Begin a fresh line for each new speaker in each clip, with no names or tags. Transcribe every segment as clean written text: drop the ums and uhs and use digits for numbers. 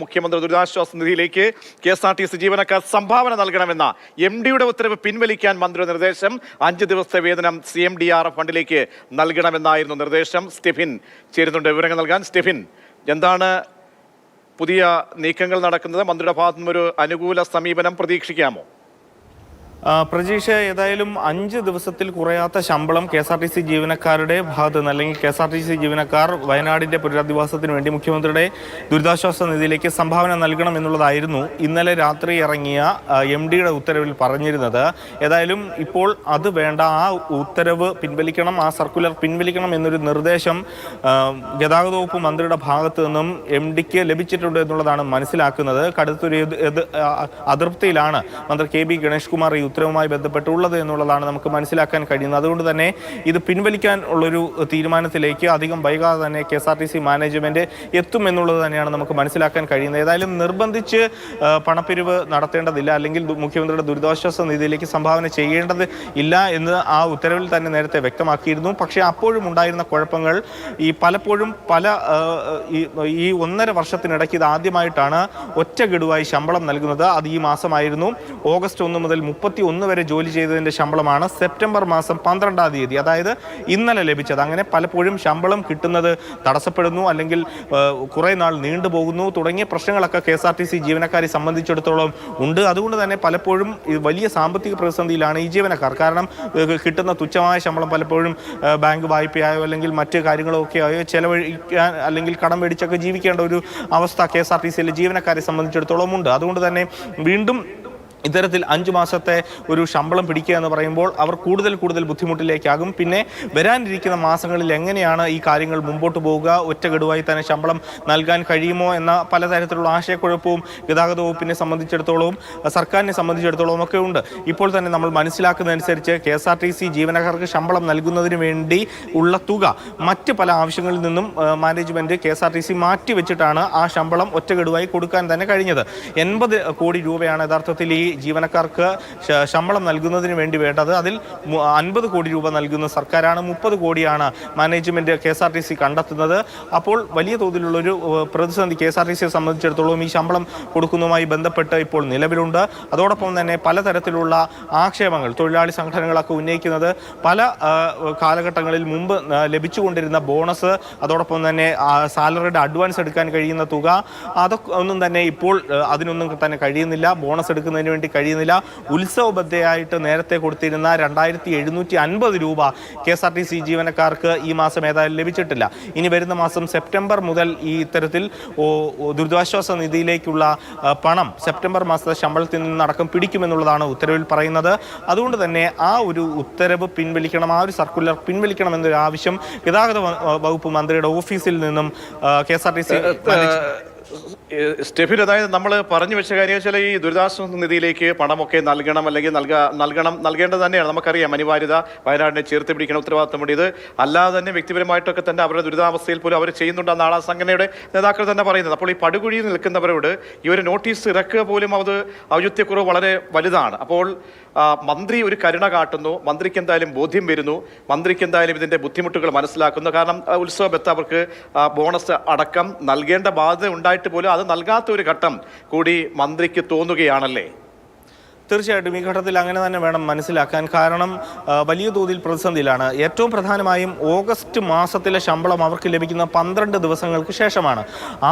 മുഖ്യമന്ത്രി ദുരിതാശ്വാസ നിധിയിലേക്ക് KSRTC ജീവനക്കാർ സംഭാവന നൽകണമെന്ന MD-യുടെ ഉത്തരവ് പിൻവലിക്കാൻ മന്ത്രിയുടെ നിർദ്ദേശം. 5 ദിവസത്തെ വേതനം CMDRF ഫണ്ടിലേക്ക് നൽകണമെന്നായിരുന്നു നിർദ്ദേശം. സ്റ്റെഫിൻ ചേരുന്നുണ്ട് വിവരങ്ങൾ നൽകാൻ. സ്റ്റെഫിൻ, എന്താണ് പുതിയ നീക്കങ്ങൾ നടക്കുന്നത്? മന്ത്രിയുടെ ഭാഗത്തു നിന്നൊരു അനുകൂല സമീപനം പ്രതീക്ഷിക്കാമോ?
പ്രജീഷ്, ഏതായാലും 5 ദിവസത്തിൽ കുറയാത്ത ശമ്പളം KSRTC ജീവനക്കാരുടെ ഭാഗത്ത് നിന്ന്, അല്ലെങ്കിൽ KSRTC ജീവനക്കാർ വയനാടിന്റെ പുനരധിവാസത്തിന് വേണ്ടി മുഖ്യമന്ത്രിയുടെ ദുരിതാശ്വാസ നിധിയിലേക്ക് സംഭാവന നൽകണം എന്നുള്ളതായിരുന്നു ഇന്നലെ രാത്രി ഇറങ്ങിയ MD-യുടെ ഉത്തരവിൽ പറഞ്ഞിരുന്നത്. ഏതായാലും ഇപ്പോൾ അത് വേണ്ട, ആ ഉത്തരവ് പിൻവലിക്കണം, ആ സർക്കുലർ പിൻവലിക്കണം എന്നൊരു നിർദ്ദേശം ഗതാഗത വകുപ്പ് മന്ത്രിയുടെ ഭാഗത്തു നിന്നും MD-ക്ക് ലഭിച്ചിട്ടുണ്ട് എന്നുള്ളതാണ് മനസ്സിലാക്കുന്നത്. കടുത്തൊരു അതൃപ്തിയിലാണ് മന്ത്രി KB ഗണേഷ് കുമാർ ഈ ഉത്തരവുമായി ബന്ധപ്പെട്ടുള്ളത് എന്നുള്ളതാണ് നമുക്ക് മനസ്സിലാക്കാൻ കഴിയുന്നത്. അതുകൊണ്ട് തന്നെ ഇത് പിൻവലിക്കാൻ ഉള്ളൊരു തീരുമാനത്തിലേക്ക് അധികം വൈകാതെ തന്നെ KSRTC മാനേജ്മെന്റ് എത്തുമെന്നുള്ളത് തന്നെയാണ് നമുക്ക് മനസ്സിലാക്കാൻ കഴിയുന്നത്. ഏതായാലും നിർബന്ധിച്ച് പണപ്പിരിവ് നടത്തേണ്ടതില്ല, അല്ലെങ്കിൽ മുഖ്യമന്ത്രിയുടെ ദുരിതാശ്വാസ നിധിയിലേക്ക് സംഭാവന ചെയ്യേണ്ടത് ഇല്ല എന്ന് ആ ഉത്തരവിൽ തന്നെ നേരത്തെ വ്യക്തമാക്കിയിരുന്നു. പക്ഷേ അപ്പോഴും ഉണ്ടായിരുന്ന കുഴപ്പങ്ങൾ പലപ്പോഴും ഈ 1.5 വർഷത്തിനിടയ്ക്ക് ഇത് ആദ്യമായിട്ടാണ് ഒറ്റ ഗഡുവായി ശമ്പളം നൽകുന്നത്. അത് ഈ മാസമായിരുന്നു. ഓഗസ്റ്റ് 1 മുതൽ 31 വരെ ജോലി ചെയ്തതിൻ്റെ ശമ്പളമാണ് സെപ്റ്റംബർ മാസം 12-ാം തീയതി, അതായത് ഇന്നലെ ലഭിച്ചത്. അങ്ങനെ പലപ്പോഴും ശമ്പളം കിട്ടുന്നത് തടസ്സപ്പെടുന്നു, അല്ലെങ്കിൽ കുറേ നാൾ നീണ്ടുപോകുന്നു തുടങ്ങിയ പ്രശ്നങ്ങളൊക്കെ KSRTC ജീവനക്കാരെ സംബന്ധിച്ചിടത്തോളം ഉണ്ട്. അതുകൊണ്ട് തന്നെ പലപ്പോഴും വലിയ സാമ്പത്തിക പ്രതിസന്ധിയിലാണ് ഈ ജീവനക്കാർ. കാരണം കിട്ടുന്ന തുച്ഛമായ ശമ്പളം പലപ്പോഴും ബാങ്ക് വായ്പയായോ അല്ലെങ്കിൽ മറ്റ് കാര്യങ്ങളൊക്കെ ആയോ ചെലവഴിക്കാൻ, അല്ലെങ്കിൽ കടം മേടിച്ചൊക്കെ ജീവിക്കേണ്ട ഒരു അവസ്ഥ KSRTCയിലെ ജീവനക്കാരെ സംബന്ധിച്ചിടത്തോളം ഉണ്ട്. അതുകൊണ്ട് തന്നെ വീണ്ടും ഇത്തരത്തിൽ 5 മാസത്തെ ഒരു ശമ്പളം പിടിക്കുക എന്ന് പറയുമ്പോൾ അവർ കൂടുതൽ ബുദ്ധിമുട്ടിലേക്കാകും. പിന്നെ വരാനിരിക്കുന്ന മാസങ്ങളിൽ എങ്ങനെയാണ് ഈ കാര്യങ്ങൾ മുമ്പോട്ട് പോവുക, ഒറ്റ ഗഡുവായി തന്നെ ശമ്പളം നൽകാൻ കഴിയുമോ എന്ന പലതരത്തിലുള്ള ആശയക്കുഴപ്പവും ഗതാഗത വകുപ്പിനെ സംബന്ധിച്ചിടത്തോളവും സർക്കാരിനെ സംബന്ധിച്ചിടത്തോളവും ഒക്കെ ഉണ്ട്. ഇപ്പോൾ തന്നെ നമ്മൾ മനസ്സിലാക്കുന്നതനുസരിച്ച് KSRTC ജീവനക്കാർക്ക് ശമ്പളം നൽകുന്നതിന് വേണ്ടി ഉള്ള തുക മറ്റ് പല ആവശ്യങ്ങളിൽ നിന്നും മാനേജ്മെന്റ് KSRTC മാറ്റിവെച്ചിട്ടാണ് ആ ശമ്പളം ഒറ്റ ഗഡുവായി കൊടുക്കാൻ തന്നെ കഴിഞ്ഞത്. 80 കോടി രൂപയാണ് യഥാർത്ഥത്തിൽ ഈ ജീവനക്കാർക്ക് ശമ്പളം നൽകുന്നതിന് വേണ്ടി വേണ്ടത്. അതിൽ 50 കോടി രൂപ നൽകുന്ന സർക്കാരാണ്, 30 കോടിയാണ് മാനേജ്മെന്റ് KSRTC കണ്ടെത്തുന്നത്. അപ്പോൾ വലിയ തോതിലുള്ളൊരു പ്രതിസന്ധി KSRTCയെ സംബന്ധിച്ചിടത്തോളം ഈ ശമ്പളം കൊടുക്കുന്നതുമായി ബന്ധപ്പെട്ട് ഇപ്പോൾ നിലവിലുണ്ട്. അതോടൊപ്പം തന്നെ പലതരത്തിലുള്ള ആക്ഷേപങ്ങൾ തൊഴിലാളി സംഘടനകളൊക്കെ ഉന്നയിക്കുന്നത്, പല കാലഘട്ടങ്ങളിൽ മുമ്പ് ലഭിച്ചുകൊണ്ടിരുന്ന ബോണസ്, അതോടൊപ്പം തന്നെ സാലറിയുടെ അഡ്വാൻസ് എടുക്കാൻ കഴിയുന്ന തുക, അതൊക്കെ ഒന്നും തന്നെ ഇപ്പോൾ അതിനൊന്നും തന്നെ കഴിയുന്നില്ല. ബോണസ് എടുക്കുന്നതിന് വേണ്ടി കഴിയുന്നില്ല. ഉത്സവബദ്ധയായിട്ട് നേരത്തെ കൊടുത്തിരുന്ന 2750 രൂപ KSRTC ജീവനക്കാർക്ക് ഈ മാസം ഏതായാലും ലഭിച്ചിട്ടില്ല. ഇനി വരുന്ന മാസം സെപ്റ്റംബർ മുതൽ ഈ ഇത്തരത്തിൽ ദുരിതാശ്വാസ നിധിയിലേക്കുള്ള പണം സെപ്റ്റംബർ മാസത്തെ ശമ്പളത്തിൽ നിന്നടക്കം പിടിക്കുമെന്നുള്ളതാണ് ഉത്തരവിൽ പറയുന്നത്. അതുകൊണ്ട് തന്നെ ആ ഒരു ഉത്തരവ് പിൻവലിക്കണം, ആ ഒരു സർക്കുലർ പിൻവലിക്കണം എന്നൊരു ആവശ്യം ഗതാഗത വകുപ്പ് മന്ത്രിയുടെ ഓഫീസിൽ നിന്നും KSRTC
സ്റ്റെഫിൻ, അതായത് നമ്മൾ പറഞ്ഞു വെച്ച കാര്യം വെച്ചാൽ ഈ ദുരിതാശ്വാസ നിധിയിലേക്ക് പണമൊക്കെ നൽകണം, അല്ലെങ്കിൽ നൽകേണ്ടത് തന്നെയാണ്. നമുക്കറിയാം അനിവാര്യത, വയനാടിനെ ചേർത്ത് പിടിക്കണം, ഉത്തരവാദിത്തമുണ്ട്. ഇത് അല്ലാതെ തന്നെ വ്യക്തിപരമായിട്ടൊക്കെ തന്നെ അവരുടെ ദുരിതാവസ്ഥയിൽ പോലും അവർ ചെയ്യുന്നുണ്ടെന്നാണ് ആ സംഘടനയുടെ നേതാക്കൾ തന്നെ പറയുന്നത്. അപ്പോൾ ഈ പടുകുഴിയിൽ നിൽക്കുന്നവരോട് ഈ ഒരു നോട്ടീസ് ഇറക്കുക പോലും അത് ഔചിത്യക്കുറവ് വളരെ വലുതാണ്. അപ്പോൾ മന്ത്രി ഒരു കരുണ കാട്ടുന്നു, മന്ത്രിക്ക് എന്തായാലും ബോധ്യം വരുന്നു, മന്ത്രിക്ക് എന്തായാലും ഇതിൻ്റെ ബുദ്ധിമുട്ടുകൾ മനസ്സിലാക്കുന്നു. കാരണം ഉത്സവബത്ത് അവർക്ക് ബോണസ് അടക്കം നൽകേണ്ട ബാധ്യത ഉണ്ടായിട്ട് പോലും അത് നൽകാത്ത ഒരു ഘട്ടം കൂടി മന്ത്രിക്ക് തോന്നുകയാണല്ലേ?
തീർച്ചയായിട്ടും ഈ ഘട്ടത്തിൽ അങ്ങനെ തന്നെ വേണം മനസ്സിലാക്കാൻ. കാരണം വലിയ തോതിൽ പ്രതിസന്ധിയിലാണ്. ഏറ്റവും പ്രധാനമായും ഓഗസ്റ്റ് മാസത്തിലെ ശമ്പളം അവർക്ക് ലഭിക്കുന്ന 12 ദിവസങ്ങൾക്ക് ശേഷമാണ്.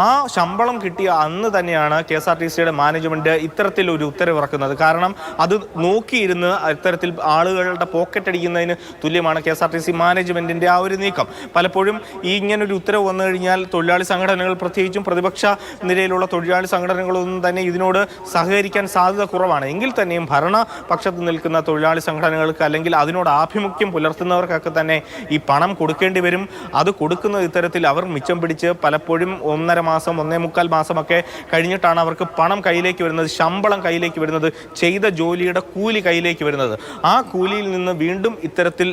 ആ ശമ്പളം കിട്ടിയ അന്ന് തന്നെയാണ് KSRTCയുടെ മാനേജ്മെന്റ് ഇത്തരത്തിലൊരു ഉത്തരവിറക്കുന്നത്. കാരണം അത് നോക്കിയിരുന്ന് ഇത്തരത്തിൽ ആളുകളുടെ പോക്കറ്റ് അടിക്കുന്നതിന് തുല്യമാണ് KSRTC മാനേജ്മെന്റിന്റെ ആ ഒരു നീക്കം. പലപ്പോഴും ഈ ഇങ്ങനൊരു ഉത്തരവ് വന്നു കഴിഞ്ഞാൽ തൊഴിലാളി സംഘടനകൾ, പ്രത്യേകിച്ചും പ്രതിപക്ഷ നിരയിലുള്ള തൊഴിലാളി സംഘടനകളൊന്നും തന്നെ ഇതിനോട് സഹകരിക്കാൻ സാധ്യത കുറവാണ്. എങ്കിൽ തന്നെയും ഭരണപക്ഷത്ത് നിൽക്കുന്ന തൊഴിലാളി സംഘടനകൾക്ക്, അല്ലെങ്കിൽ അതിനോട് ആഭിമുഖ്യം പുലർത്തുന്നവർക്കൊക്കെ തന്നെ ഈ പണം കൊടുക്കേണ്ടി വരും. അത് കൊടുക്കുന്ന ഇത്തരത്തിൽ അവർ മിച്ചം പിടിച്ച് പലപ്പോഴും 1.5 മാസം 1.25 മാസമൊക്കെ കഴിഞ്ഞിട്ടാണ് അവർക്ക് പണം കയ്യിലേക്ക് വരുന്നത്, ശമ്പളം കയ്യിലേക്ക് വരുന്നത്, ചെയ്ത ജോലിയുടെ കൂലി കയ്യിലേക്ക് വരുന്നത്. ആ കൂലിയിൽ നിന്ന് വീണ്ടും ഇത്തരത്തിൽ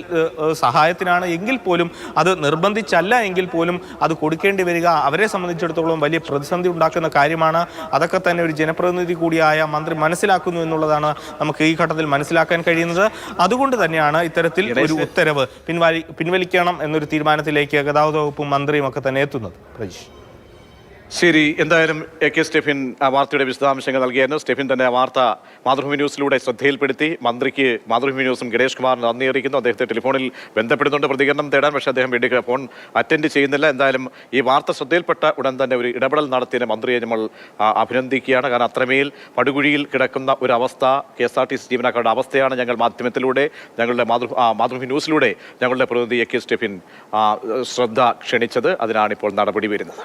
സഹായത്തിനാണ് എങ്കിൽ പോലും, അത് നിർബന്ധിച്ചല്ല എങ്കിൽ പോലും അത് കൊടുക്കേണ്ടി വരിക അവരെ സംബന്ധിച്ചിടത്തോളം വലിയ പ്രതിസന്ധി ഉണ്ടാക്കുന്ന കാര്യമാണ്. അതൊക്കെ തന്നെ ഒരു ജനപ്രതിനിധി കൂടിയായ മന്ത്രി മനസ്സിലാക്കുന്നു എന്നുള്ളതാണ് നമുക്ക് ഈ ഘട്ടത്തിൽ മനസ്സിലാക്കാൻ കഴിയുന്നത്. അതുകൊണ്ട് തന്നെയാണ് ഇത്തരത്തിൽ ഒരു ഉത്തരവ് പിൻവലിക്കണം എന്നൊരു തീരുമാനത്തിലേക്ക് ഗതാഗത വകുപ്പും മന്ത്രിയും ഒക്കെ തന്നെ എത്തുന്നത്.
ശരി, എന്തായാലും എ കെ സ്റ്റെഫിൻ ആ വാർത്തയുടെ വിശദാംശങ്ങൾ നൽകിയായിരുന്നു. സ്റ്റെഫിൻ തന്നെ ആ വാർത്ത മാതൃഭൂമി ന്യൂസിലൂടെ ശ്രദ്ധയിൽപ്പെടുത്തി. മന്ത്രിക്ക് മാതൃഭൂമി ന്യൂസും ഗണേഷ് കുമാറിന് നന്ദി അറിയിക്കുന്നു. അദ്ദേഹത്തെ ടെലിഫോണിൽ ബന്ധപ്പെടുന്നുണ്ട് പ്രതികരണം തേടാൻ, പക്ഷേ അദ്ദേഹം വേണ്ടി ഫോൺ അറ്റൻഡ് ചെയ്യുന്നില്ല. എന്തായാലും ഈ വാർത്ത ശ്രദ്ധയിൽപ്പെട്ട ഉടൻ തന്നെ ഒരു ഇടപെടൽ നടത്തിയതിന് മന്ത്രിയെ നമ്മൾ അഭിനന്ദിക്കുകയാണ്. കാരണം അത്രമേൽ പടുകുഴിയിൽ കിടക്കുന്ന ഒരു അവസ്ഥ, KSRTC ജീവനക്കാരുടെ അവസ്ഥയാണ് ഞങ്ങൾ മാധ്യമത്തിലൂടെ, ഞങ്ങളുടെ മാതൃഭൂമി ന്യൂസിലൂടെ ഞങ്ങളുടെ പ്രതിനിധി എ കെ സ്റ്റെഫിൻ ശ്രദ്ധ ക്ഷണിച്ചത്. അതിനാണിപ്പോൾ നടപടി വരുന്നത്.